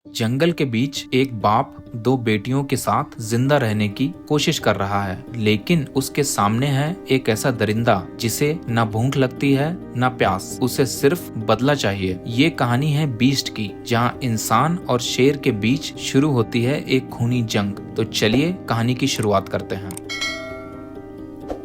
जंगल के बीच एक बाप दो बेटियों के साथ जिंदा रहने की कोशिश कर रहा है, लेकिन उसके सामने है एक ऐसा दरिंदा जिसे न भूख लगती है न प्यास, उसे सिर्फ बदला चाहिए। ये कहानी है बीस्ट की, जहाँ इंसान और शेर के बीच शुरू होती है एक खूनी जंग। तो चलिए कहानी की शुरुआत करते हैं।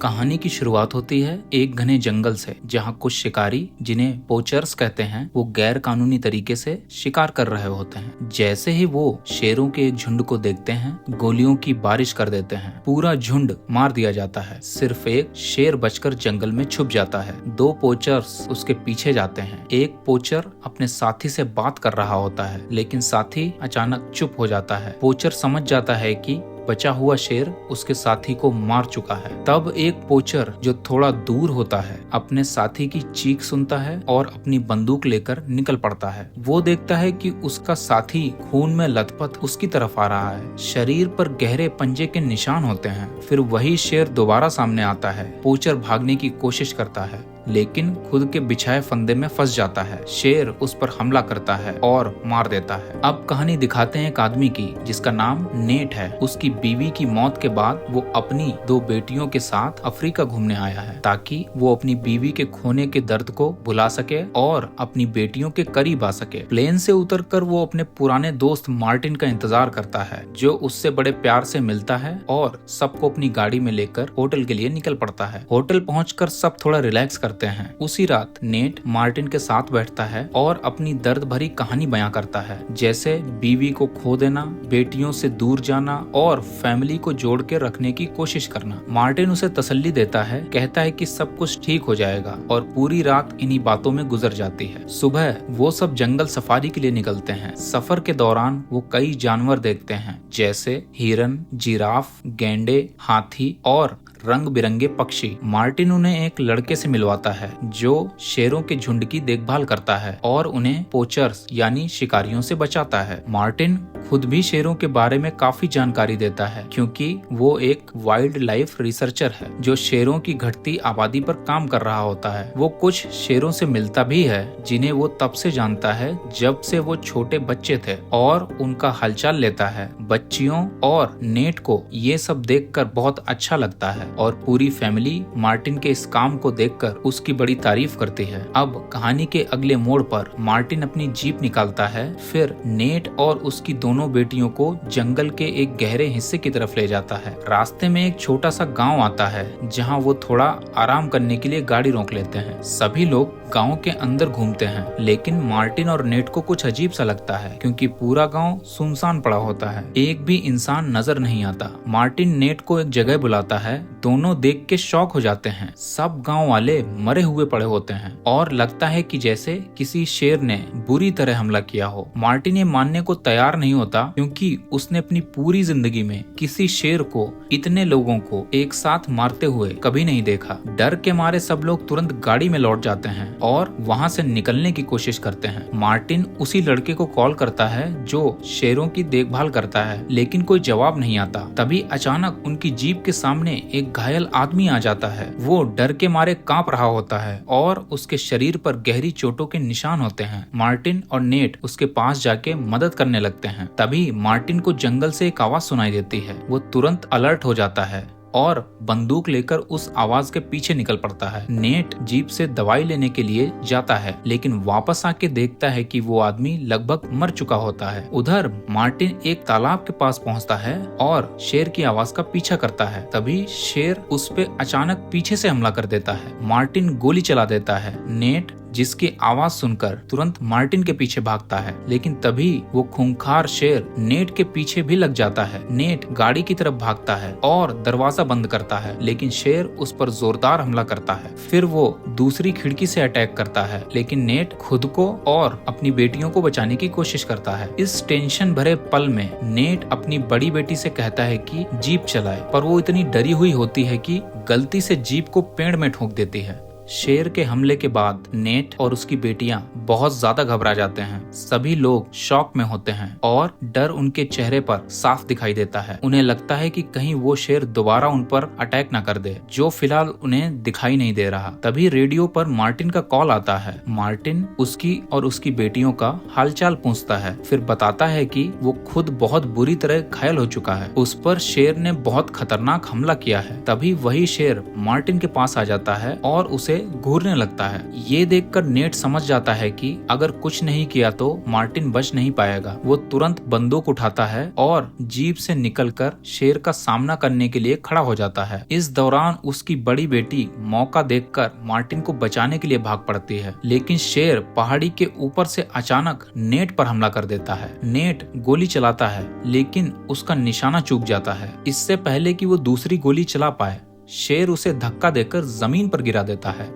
कहानी की शुरुआत होती है एक घने जंगल से, जहाँ कुछ शिकारी, जिन्हें पोचर्स कहते हैं, वो गैर कानूनी तरीके से शिकार कर रहे होते हैं। जैसे ही वो शेरों के एक झुंड को देखते हैं, गोलियों की बारिश कर देते हैं। पूरा झुंड मार दिया जाता है, सिर्फ एक शेर बचकर जंगल में छुप जाता है। दो पोचर्स उसके पीछे जाते हैं। एक पोचर अपने साथी से बात कर रहा होता है, लेकिन साथी अचानक चुप हो जाता है। पोचर समझ जाता है कि बचा हुआ शेर उसके साथी को मार चुका है। तब एक पोचर जो थोड़ा दूर होता है अपने साथी की चीख सुनता है और अपनी बंदूक लेकर निकल पड़ता है। वो देखता है कि उसका साथी खून में लथपथ उसकी तरफ आ रहा है। शरीर पर गहरे पंजे के निशान होते हैं। फिर वही शेर दोबारा सामने आता है। पोचर भागने की कोशिश करता है, लेकिन खुद के बिछाए फंदे में फंस जाता है। शेर उस पर हमला करता है और मार देता है। अब कहानी दिखाते हैं एक आदमी की जिसका नाम नेट है। उसकी बीवी की मौत के बाद वो अपनी दो बेटियों के साथ अफ्रीका घूमने आया है, ताकि वो अपनी बीवी के खोने के दर्द को भुला सके और अपनी बेटियों के करीब आ सके। प्लेन से उतरकर वो अपने पुराने दोस्त मार्टिन का इंतजार करता है, जो उससे बड़े प्यार से मिलता है और सबको अपनी गाड़ी में लेकर होटल के लिए निकल पड़ता है। होटल पहुंचकर सब थोड़ा रिलैक्स करते हैं। उसी रात नेट मार्टिन के साथ बैठता है और अपनी दर्द भरी कहानी बयां करता है, जैसे बीवी को खो देना, बेटियों से दूर जाना और फैमिली को जोड़ के रखने की कोशिश करना। मार्टिन उसे तसल्ली देता है, कहता है कि सब कुछ ठीक हो जाएगा, और पूरी रात इन्हीं बातों में गुजर जाती है। सुबह वो सब जंगल सफारी के लिए निकलते हैं। सफर के दौरान वो कई जानवर देखते हैं, जैसे हिरन, जिराफ, गैंडे, हाथी और रंग बिरंगे पक्षी। मार्टिन उन्हें एक लड़के से मिलवाता है जो शेरों के झुंड की देखभाल करता है और उन्हें पोचर्स यानी शिकारियों से बचाता है। मार्टिन खुद भी शेरों के बारे में काफी जानकारी देता है, क्योंकि वो एक वाइल्ड लाइफ रिसर्चर है जो शेरों की घटती आबादी पर काम कर रहा होता है। वो कुछ शेरों से मिलता भी है जिन्हें वो तब से जानता है जब से वो छोटे बच्चे थे, और उनका हालचाल लेता है। बच्चियों और नेट को ये सब देखकर बहुत अच्छा लगता है और पूरी फैमिली मार्टिन के इस काम को देखकर उसकी बड़ी तारीफ करती है। अब कहानी के अगले मोड़ पर मार्टिन अपनी जीप निकालता है, फिर नेट और उसकी दोनों बेटियों को जंगल के एक गहरे हिस्से की तरफ ले जाता है। रास्ते में एक छोटा सा गांव आता है, जहां वो थोड़ा आराम करने के लिए गाड़ी रोक लेते हैं। सभी लोग गांव के अंदर घूमते हैं, लेकिन मार्टिन और नेट को कुछ अजीब सा लगता है, क्योंकि पूरा गांव सुनसान पड़ा होता है। एक भी इंसान नजर नहीं आता। मार्टिन नेट को एक जगह बुलाता है। दोनों देख के शॉक हो जाते हैं। सब गांव वाले मरे हुए पड़े होते हैं और लगता है कि जैसे किसी शेर ने बुरी तरह हमला किया हो। मार्टिन ये मानने को तैयार नहीं होता, क्योंकि उसने अपनी पूरी जिंदगी में किसी शेर को इतने लोगों को एक साथ मारते हुए कभी नहीं देखा। डर के मारे सब लोग तुरंत गाड़ी में लौट जाते हैं और वहां से निकलने की कोशिश करते हैं। मार्टिन उसी लड़के को कॉल करता है जो शेरों की देखभाल करता है, लेकिन कोई जवाब नहीं आता। तभी अचानक उनकी जीप के सामने एक घायल आदमी आ जाता है। वो डर के मारे कांप रहा होता है और उसके शरीर पर गहरी चोटों के निशान होते हैं। मार्टिन और नेट उसके पास जाके मदद करने लगते हैं। तभी मार्टिन को जंगल से एक आवाज सुनाई देती है। वो तुरंत अलर्ट हो जाता है और बंदूक लेकर उस आवाज के पीछे निकल पड़ता है। नेट जीप से दवाई लेने के लिए जाता है, लेकिन वापस आके देखता है कि वो आदमी लगभग मर चुका होता है। उधर मार्टिन एक तालाब के पास पहुंचता है और शेर की आवाज का पीछा करता है। तभी शेर उस पे अचानक पीछे से हमला कर देता है। मार्टिन गोली चला देता है। नेट जिसकी आवाज सुनकर तुरंत मार्टिन के पीछे भागता है, लेकिन तभी वो खूंखार शेर नेट के पीछे भी लग जाता है। नेट गाड़ी की तरफ भागता है और दरवाजा बंद करता है, लेकिन शेर उस पर जोरदार हमला करता है। फिर वो दूसरी खिड़की से अटैक करता है, लेकिन नेट खुद को और अपनी बेटियों को बचाने की कोशिश करता है। इस टेंशन भरे पल में नेट अपनी बड़ी बेटी से कहता है कि जीप चलाए, पर वो इतनी डरी हुई होती है कि गलती से जीप को पेड़ में ठोक देती है। शेर के हमले के बाद नेट और उसकी बेटियां बहुत ज्यादा घबरा जाते हैं। सभी लोग शॉक में होते हैं और डर उनके चेहरे पर साफ दिखाई देता है। उन्हें लगता है कि कहीं वो शेर दोबारा उन पर अटैक न कर दे, जो फिलहाल उन्हें दिखाई नहीं दे रहा। तभी रेडियो पर मार्टिन का कॉल आता है। मार्टिन उसकी और उसकी बेटियों का हालचाल पूछता है, फिर बताता है कि वो खुद बहुत बुरी तरह घायल हो चुका है। उस पर शेर ने बहुत खतरनाक हमला किया है। तभी वही शेर मार्टिन के पास आ जाता है और उसे घूरने लगता है। ये देखकर नेट समझ जाता है कि अगर कुछ नहीं किया तो मार्टिन बच नहीं पाएगा। वो तुरंत बंदूक उठाता है और जीप से निकलकर शेर का सामना करने के लिए खड़ा हो जाता है। इस दौरान उसकी बड़ी बेटी मौका देखकर मार्टिन को बचाने के लिए भाग पड़ती है, लेकिन शेर पहाड़ी के ऊपर से अचानक नेट पर हमला कर देता है। नेट गोली चलाता है, लेकिन उसका निशाना चूक जाता है। इससे पहले कि वो दूसरी गोली चला पाए, शेर उसे धक्का देकर जमीन पर गिरा देता है।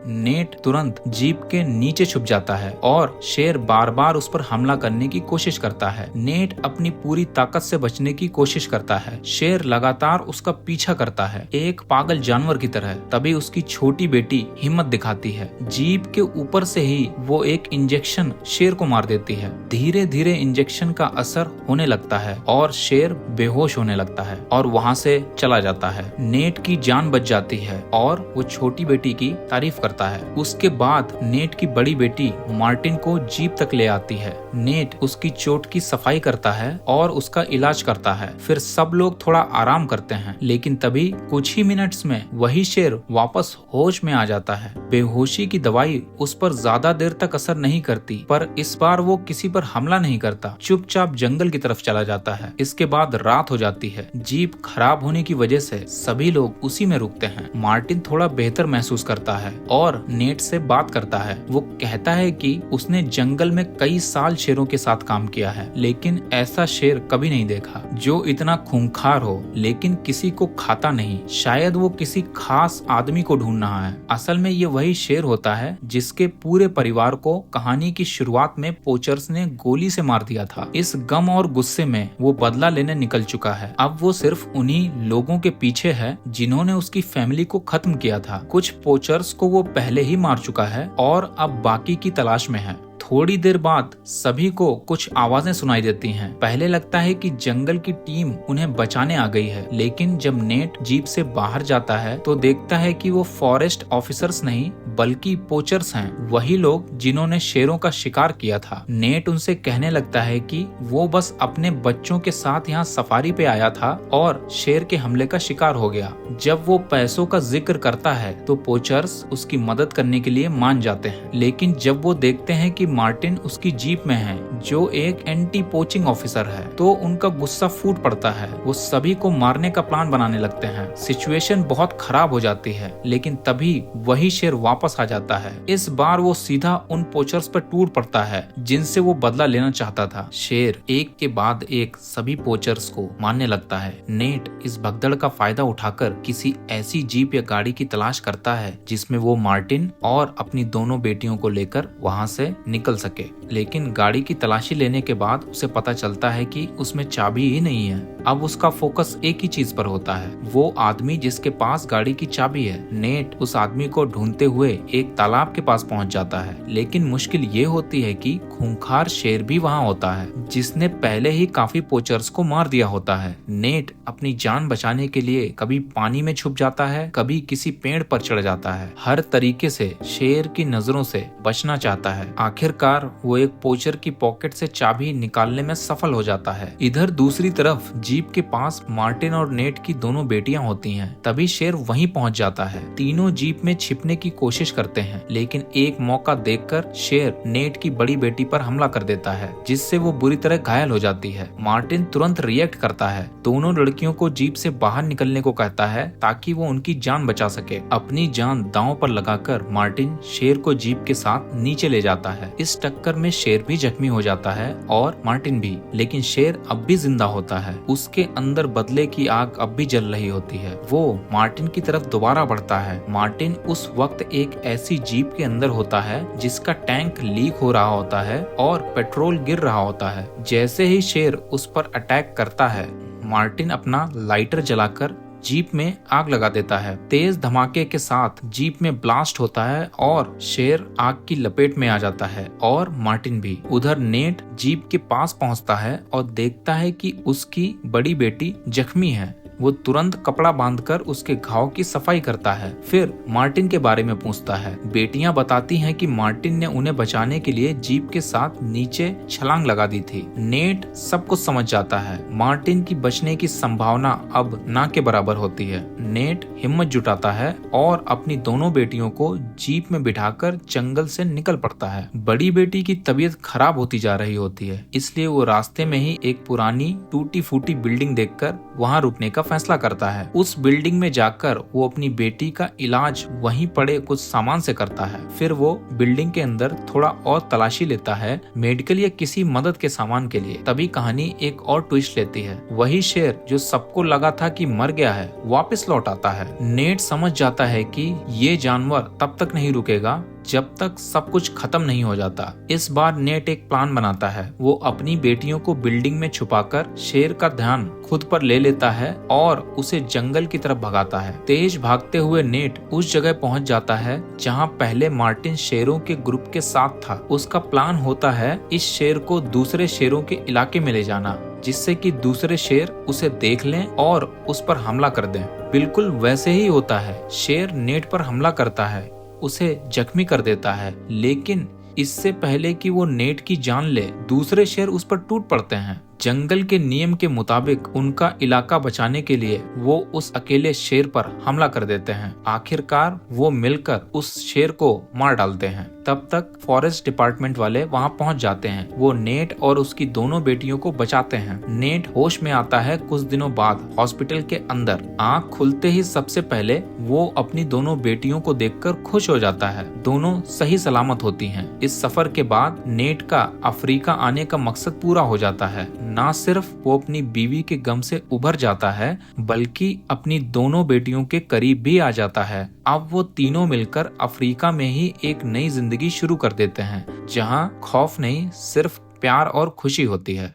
नेट तुरंत जीप के नीचे छुप जाता है और शेर बार बार उस पर हमला करने की कोशिश करता है। नेट अपनी पूरी ताकत से बचने की कोशिश करता है। शेर लगातार उसका पीछा करता है, एक पागल जानवर की तरह। तभी उसकी छोटी बेटी हिम्मत दिखाती है। जीप के ऊपर से ही वो एक इंजेक्शन शेर को मार देती है। धीरे धीरे इंजेक्शन का असर होने लगता है और शेर बेहोश होने लगता है और वहाँ से चला जाता है। नेट की जान बच जाती है और वो छोटी बेटी की तारीफ करता है। उसके बाद नेट की बड़ी बेटी मार्टिन को जीप तक ले आती है। नेट उसकी चोट की सफाई करता है और उसका इलाज करता है। फिर सब लोग थोड़ा आराम करते हैं, लेकिन तभी कुछ ही मिनट्स में वही शेर वापस होश में आ जाता है। बेहोशी की दवाई उस पर ज्यादा देर तक असर नहीं करती, पर इस बार वो किसी पर हमला नहीं करता, चुपचाप जंगल की तरफ चला जाता है। इसके बाद रात हो जाती है। जीप खराब होने की वजह से सभी लोग उसी में रुकते हैं। मार्टिन थोड़ा बेहतर महसूस करता है और नेट से बात करता है। वो कहता है कि उसने जंगल में कई साल शेरों के साथ काम किया है, लेकिन ऐसा शेर कभी नहीं देखा जो इतना खूंखार हो लेकिन किसी को खाता नहीं। शायद वो किसी खास आदमी को ढूंढ रहा है। असल में ये वही शेर होता है जिसके पूरे परिवार को कहानी की शुरुआत में पोचर्स ने गोली से मार दिया था। इस गम और गुस्से में वो बदला लेने निकल चुका है। अब वो सिर्फ उन्हीं लोगों के पीछे है जिन्होंने उसकी फैमिली को खत्म किया था। कुछ पोचर्स को वो पहले ही मार चुका है और अब बाकी की तलाश में है। थोड़ी देर बाद सभी को कुछ आवाजें सुनाई देती हैं। पहले लगता है कि जंगल की टीम उन्हें बचाने आ गई है, लेकिन जब नेट जीप से बाहर जाता है तो देखता है कि वो फॉरेस्ट ऑफिसर्स नहीं बल्कि पोचर्स हैं, वही लोग जिन्होंने शेरों का शिकार किया था। नेट उनसे कहने लगता है कि वो बस अपने बच्चों के साथ यहाँ सफारी पे आया था और शेर के हमले का शिकार हो गया। जब वो पैसों का जिक्र करता है तो पोचर्स उसकी मदद करने के लिए मान जाते हैं, लेकिन जब वो देखते हैं कि मार्टिन उसकी जीप में है जो एक एंटी पोचिंग ऑफिसर है, तो उनका गुस्सा फूट पड़ता है। वो सभी को मारने का प्लान बनाने लगते हैं। सिचुएशन बहुत खराब हो जाती है, लेकिन तभी वही शेर वापस आ जाता है। इस बार वो सीधा उन पोचर्स पर टूट पड़ता है जिनसे वो बदला लेना चाहता था। शेर एक के बाद एक सभी पोचर्स को मारने लगता है। नेट इस भगदड़ का फायदा उठाकर किसी ऐसी जीप या गाड़ी की तलाश करता है जिसमें वो मार्टिन और अपनी दोनों बेटियों को लेकर वहाँ से निकल सके, लेकिन गाड़ी की तलाशी लेने के बाद उसे पता चलता है कि उसमें चाबी ही नहीं है। अब उसका फोकस एक ही चीज पर होता है, वो आदमी जिसके पास गाड़ी की चाबी है। नेट उस आदमी को ढूंढते हुए एक तालाब के पास पहुंच जाता है, लेकिन मुश्किल ये होती है कि खूंखार शेर भी वहां होता है जिसने पहले ही काफी पोचर्स को मार दिया होता है। नेट अपनी जान बचाने के लिए कभी पानी में छुप जाता है, कभी किसी पेड़ पर चढ़ जाता है। हर तरीके से शेर की नजरों से बचना चाहता है। आखिरकार वो एक पोचर की पॉकेट से चाबी निकालने में सफल हो जाता है। इधर दूसरी तरफ जीप के पास मार्टिन और नेट की दोनों बेटियां होती हैं। तभी शेर वहीं पहुंच जाता है। तीनों जीप में छिपने की कोशिश करते हैं, लेकिन एक मौका देखकर शेर नेट की बड़ी बेटी पर हमला कर देता है, जिससे वो बुरी तरह घायल हो जाती है। मार्टिन तुरंत रिएक्ट करता है, दोनों लड़कियों को जीप से बाहर निकलने को कहता है ताकि वो उनकी जान बचा सके। अपनी जान दांव पर लगाकर मार्टिन शेर को जीप के साथ नीचे ले जाता है। इस टक्कर में शेर भी जख्मी हो जाता है और मार्टिन भी, लेकिन शेर अब भी जिंदा होता है। उसके अंदर बदले की आग अब भी जल रही होती है। वो मार्टिन की तरफ दोबारा बढ़ता है। मार्टिन उस वक्त एक ऐसी जीप के अंदर होता है जिसका टैंक लीक हो रहा होता है और पेट्रोल गिर रहा होता है। जैसे ही शेर उस पर अटैक करता है, मार्टिन अपना लाइटर जलाकर जीप में आग लगा देता है। तेज धमाके के साथ जीप में ब्लास्ट होता है और शेर आग की लपेट में आ जाता है और मार्टिन भी। उधर नेट जीप के पास पहुंचता है और देखता है कि उसकी बड़ी बेटी जख्मी है। वो तुरंत कपड़ा बांधकर उसके घाव की सफाई करता है। फिर मार्टिन के बारे में पूछता है। बेटियां बताती हैं कि मार्टिन ने उन्हें बचाने के लिए जीप के साथ नीचे छलांग लगा दी थी। नेट सब कुछ समझ जाता है। मार्टिन की बचने की संभावना अब ना के बराबर होती है। नेट हिम्मत जुटाता है और अपनी दोनों बेटियों को जीप में बिठाकर जंगल से निकल पड़ता है। बड़ी बेटी की तबीयत खराब होती जा रही होती है, इसलिए वो रास्ते में ही एक पुरानी टूटी फूटी बिल्डिंग देखकर वहाँ रुकने का फैसला करता है। उस बिल्डिंग में जाकर वो अपनी बेटी का इलाज वहीं पड़े कुछ सामान से करता है। फिर वो बिल्डिंग के अंदर थोड़ा और तलाशी लेता है मेडिकल या किसी मदद के सामान के लिए। तभी कहानी एक और ट्विस्ट लेती है। वही शेर जो सबको लगा था कि मर गया है वापस लौट आता है। नेट समझ जाता है कि ये जानवर तब तक नहीं रुकेगा जब तक सब कुछ खत्म नहीं हो जाता। इस बार नेट एक प्लान बनाता है। वो अपनी बेटियों को बिल्डिंग में छुपाकर शेर का ध्यान खुद पर ले लेता है और उसे जंगल की तरफ भगाता है। तेज भागते हुए नेट उस जगह पहुंच जाता है जहां पहले मार्टिन शेरों के ग्रुप के साथ था। उसका प्लान होता है इस शेर को दूसरे शेरों के इलाके में ले जाना, जिससे कि दूसरे शेर उसे देख लें और उस पर हमला कर दें। बिल्कुल वैसे ही होता है। शेर नेट पर हमला करता है, उसे जख्मी कर देता है, लेकिन इससे पहले कि वो नेट की जान ले दूसरे शेर उस पर टूट पड़ते हैं। जंगल के नियम के मुताबिक उनका इलाका बचाने के लिए वो उस अकेले शेर पर हमला कर देते हैं। आखिरकार वो मिलकर उस शेर को मार डालते हैं। तब तक फॉरेस्ट डिपार्टमेंट वाले वहां पहुंच जाते हैं। वो नेट और उसकी दोनों बेटियों को बचाते हैं। नेट होश में आता है कुछ दिनों बाद हॉस्पिटल के अंदर। आँख खुलते ही सबसे पहले वो अपनी दोनों बेटियों को देखकर खुश हो जाता है। दोनों सही सलामत होती हैं। इस सफर के बाद नेट का अफ्रीका आने का मकसद पूरा हो जाता है। ना सिर्फ वो अपनी बीवी के गम से उभर जाता है, बल्कि अपनी दोनों बेटियों के करीब भी आ जाता है। अब वो तीनों मिलकर अफ्रीका में ही एक नई जिंदगी शुरू कर देते हैं, जहां खौफ नहीं सिर्फ प्यार और खुशी होती है।